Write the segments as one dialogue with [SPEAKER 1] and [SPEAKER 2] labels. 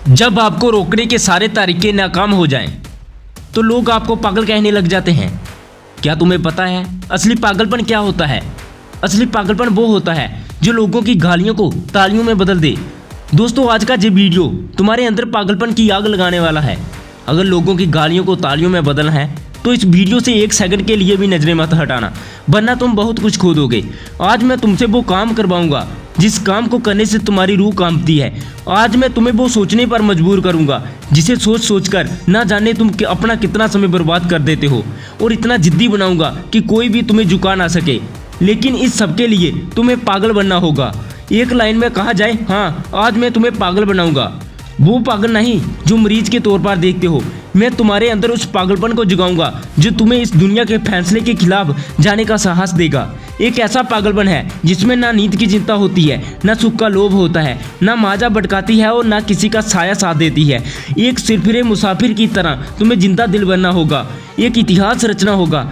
[SPEAKER 1] जब आपको रोकने के सारे तरीके नाकाम हो जाएं, तो लोग आपको पागल कहने लग जाते हैं। क्या तुम्हें पता है असली पागलपन क्या होता है? असली पागलपन वो होता है जो लोगों की गालियों को तालियों में बदल दे। दोस्तों, आज का ये वीडियो तुम्हारे अंदर पागलपन की आग लगाने वाला है। अगर लोगों की गालियों को तालियों में बदलना है तो इस वीडियो से 1 सेकंड के लिए भी नजरें मत हटाना, वरना तुम बहुत कुछ खो दोगे। आज मैं तुमसे वो काम करवाऊंगा जिस काम को करने से तुम्हारी रूह कांपती है। आज मैं तुम्हें वो सोचने पर मजबूर करूंगा जिसे सोच सोच कर ना जाने तुम अपना कितना समय बर्बाद कर देते हो, और इतना जिद्दी बनाऊंगा कि कोई भी तुम्हें झुका ना सके। लेकिन इस सब के लिए तुम्हें पागल बनना होगा। एक लाइन में कहा जाए, हाँ, आज मैं तुम्हें पागल बनाऊंगा। वो पागल नहीं जो मरीज के तौर पर देखते हो। मैं तुम्हारे अंदर उस पागलपन को जगाऊंगा जो तुम्हें इस दुनिया के फैसले के खिलाफ जाने का साहस देगा। एक ऐसा पागलपन है जिसमें ना नींद की चिंता होती है, ना सुख का लोभ होता है, ना माजा भटकाती है और ना किसी का साया साथ देती है। एक सिरफिरे मुसाफिर की तरह तुम्हें जिंदा दिल बनना होगा, एक इतिहास रचना होगा।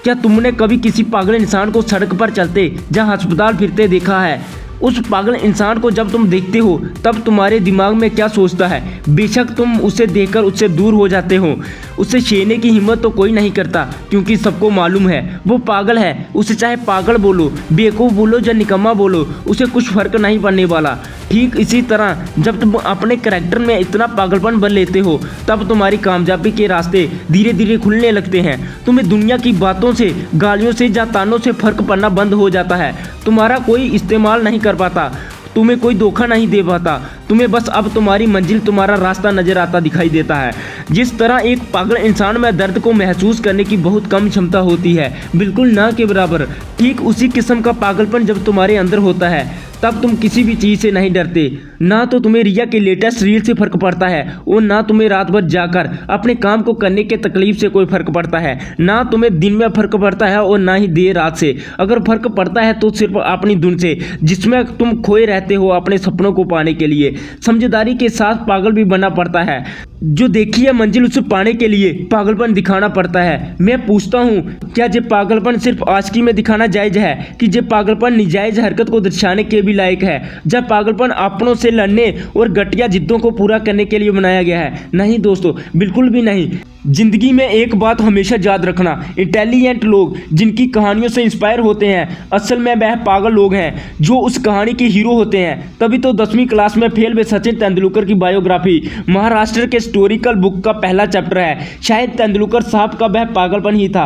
[SPEAKER 1] क्या तुमने कभी किसी पागल इंसान को सड़क पर चलते या अस्पताल फिरते देखा है? उस पागल इंसान को जब तुम देखते हो तब तुम्हारे दिमाग में क्या सोचता है? बेशक तुम उसे देखकर उससे दूर हो जाते हो, उसे छेड़ने की हिम्मत तो कोई नहीं करता, क्योंकि सबको मालूम है वो पागल है। उसे चाहे पागल बोलो, बेवकूफ़ बोलो या निकम्मा बोलो, उसे कुछ फर्क नहीं पड़ने वाला। ठीक इसी तरह जब तुम अपने करैक्टर में इतना पागलपन भर लेते हो तब तुम्हारी कामयाबी के रास्ते धीरे धीरे खुलने लगते हैं। तुम्हें दुनिया की बातों से, गालियों से या तानों से फर्क पड़ना बंद हो जाता है। तुम्हारा कोई इस्तेमाल नहीं कर पाता, तुम्हें कोई धोखा नहीं दे पाता। तुम्हें बस अब तुम्हारी मंजिल, तुम्हारा रास्ता नजर आता दिखाई देता है। जिस तरह एक पागल इंसान में दर्द को महसूस करने की बहुत कम क्षमता होती है, बिल्कुल ना के बराबर, ठीक उसी किस्म का पागलपन जब तुम्हारे अंदर होता है तब तुम किसी भी चीज़ से नहीं डरते। ना तो तुम्हें रिया के लेटेस्ट रील से फर्क पड़ता है और ना तुम्हें रात भर जाकर अपने काम को करने के तकलीफ से कोई फर्क पड़ता है। ना तुम्हें दिन में फर्क पड़ता है और ना ही देर रात से। अगर फर्क पड़ता है तो सिर्फ अपनी धुन से, जिसमें तुम खोए रहते हो अपने सपनों को पाने के लिए। समझदारी के साथ पागल भी बनना पड़ता है। जो देखी है मंजिल, उसे पाने के लिए पागलपन दिखाना पड़ता है। मैं पूछता हूँ, क्या ये पागलपन सिर्फ आशिकी में दिखाना जायज है कि ये पागलपन निजायज हरकत को दर्शाने के भी लायक है? जब पागलपन अपनों से लड़ने और घटिया जिद्दों को पूरा करने के लिए बनाया गया है? नहीं दोस्तों, बिल्कुल भी नहीं। जिंदगी में एक बात हमेशा याद रखना, इंटेलिजेंट लोग जिनकी कहानियों से इंस्पायर होते हैं असल में वह पागल लोग हैं जो उस कहानी के हीरो होते हैं। तभी तो 10वीं क्लास में फेल हुए सचिन तेंदुलकर की बायोग्राफी महाराष्ट्र के हिस्टोरिकल बुक का पहला चैप्टर है। शायद तेंदुलकर साहब का वह पागलपन ही था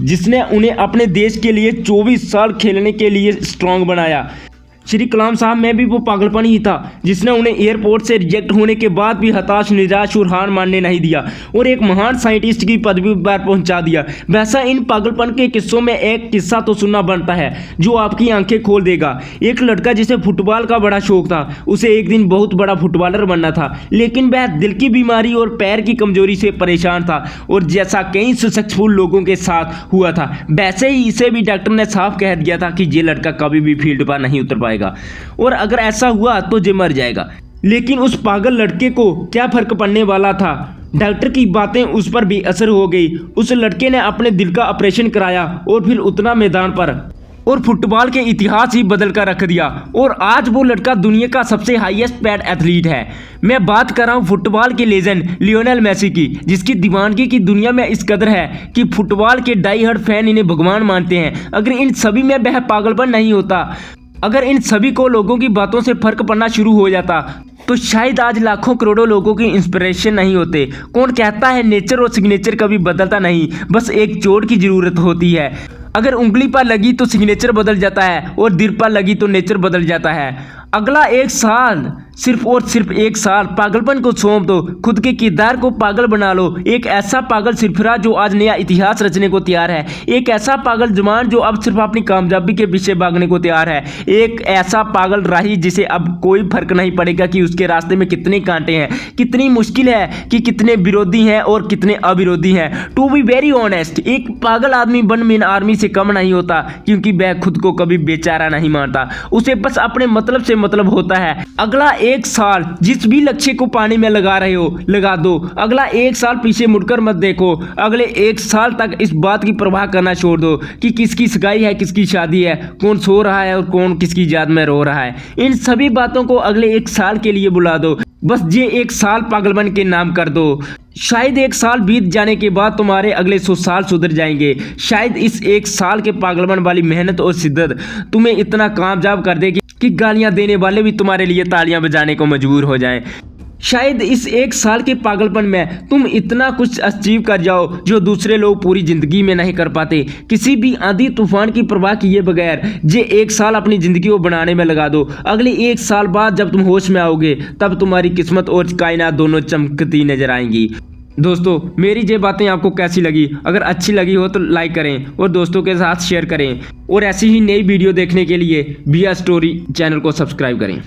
[SPEAKER 1] जिसने उन्हें अपने देश के लिए 24 साल खेलने के लिए स्ट्रांग बनाया। श्री कलाम साहब में भी वो पागलपन ही था जिसने उन्हें एयरपोर्ट से रिजेक्ट होने के बाद भी हताश, निराश और हार मानने नहीं दिया और एक महान साइंटिस्ट की पदवी पर पहुंचा दिया। वैसा इन पागलपन के किस्सों में एक किस्सा तो सुनना बनता है जो आपकी आंखें खोल देगा। एक लड़का जिसे फुटबॉल का बड़ा शौक था, उसे एक दिन बहुत बड़ा फुटबॉलर बनना था, लेकिन वह दिल की बीमारी और पैर की कमजोरी से परेशान था। और जैसा कई सक्सेसफुल लोगों के साथ हुआ था, वैसे ही इसे भी डॉक्टर ने साफ कह दिया था कि ये लड़का कभी भी फील्ड पर नहीं उतर पाएगा और अगर ऐसा हुआ तो जे मर जाएगा। लेकिन उस पागल लड़के को क्या फर्क पड़ने वाला था? डॉक्टर की बातें उस पर बेअसर हो गई। उस लड़के ने अपने दिल का ऑपरेशन कराया और फिर उतना मैदान पर और फुटबॉल के इतिहास ही बदल कर रख दिया। और आज वो लड़का दुनिया का सबसे हाईएस्ट पेड एथलीट है। मैं बात कर रहा हूँ फुटबॉल के लेजेंड लियोनेल मेसी की, जिसकी दीवानगी की दुनिया में इस कदर है कि फुटबॉल के डाई हार्ड फैन इन्हें भगवान मानते हैं। अगर इन सभी में वह पागलपन नहीं होता, अगर इन सभी को लोगों की बातों से फर्क पड़ना शुरू हो जाता, तो शायद आज लाखों करोड़ों लोगों की इंस्पिरेशन नहीं होते। कौन कहता है नेचर और सिग्नेचर कभी बदलता नहीं, बस एक चोट की जरूरत होती है। अगर उंगली पर लगी तो सिग्नेचर बदल जाता है और दिल पर लगी तो नेचर बदल जाता है। अगला 1 साल, सिर्फ और सिर्फ 1 साल पागलपन को सौंप दो, खुद के किरदार को पागल बना लो। एक ऐसा पागल सिरफिरा जो आज नया इतिहास रचने को तैयार है। एक ऐसा पागल जवान जो अब सिर्फ अपनी कामयाबी के पीछे भागने को तैयार है। एक ऐसा पागल राही जिसे अब कोई फर्क नहीं पड़ेगा कि उसके रास्ते में कितने कांटे हैं, कितनी मुश्किल है, कि कितने विरोधी हैं और कितने अविरोधी हैं। टू बी वेरी ऑनेस्ट, एक पागल आदमी 1 मिलियन आर्मी से कम नहीं होता, क्योंकि वह खुद को कभी बेचारा नहीं मानता। उसे बस अपने मतलब से मतलब होता है। अगला 1 साल जिस भी लक्ष्य को पाने में लगा रहे हो, लगा दो। अगला 1 साल पीछे मुड़कर मत देखो। अगले 1 साल तक इस बात की परवाह करना छोड़ दो कि किसकी सगाई है, किसकी शादी है, कौन सो रहा है और कौन किसकी याद में रो रहा है। इन सभी बातों को अगले 1 साल के लिए बुला दो। बस ये 1 साल पागलपन के नाम कर दो। शायद 1 साल बीत जाने के बाद तुम्हारे अगले 100 साल सुधर जाएंगे। शायद इस 1 साल के पागलपन वाली मेहनत और शिद्दत तुम्हें इतना कामयाब कर देगी कि गालियां देने वाले भी तुम्हारे लिए तालियां बजाने को मजबूर हो जाएं। शायद इस 1 साल के पागलपन में तुम इतना कुछ अचीव कर जाओ जो दूसरे लोग पूरी जिंदगी में नहीं कर पाते। किसी भी आंधी तूफान की परवाह किए बगैर ये 1 साल अपनी जिंदगी को बनाने में लगा दो। अगले 1 साल बाद जब तुम होश में आओगे तब तुम्हारी किस्मत और कायनात दोनों चमकती नजर आएंगी। दोस्तों, मेरी ये बातें आपको कैसी लगी? अगर अच्छी लगी हो तो लाइक करें और दोस्तों के साथ शेयर करें और ऐसी ही नई वीडियो देखने के लिए बिया स्टोरी चैनल को सब्सक्राइब करें।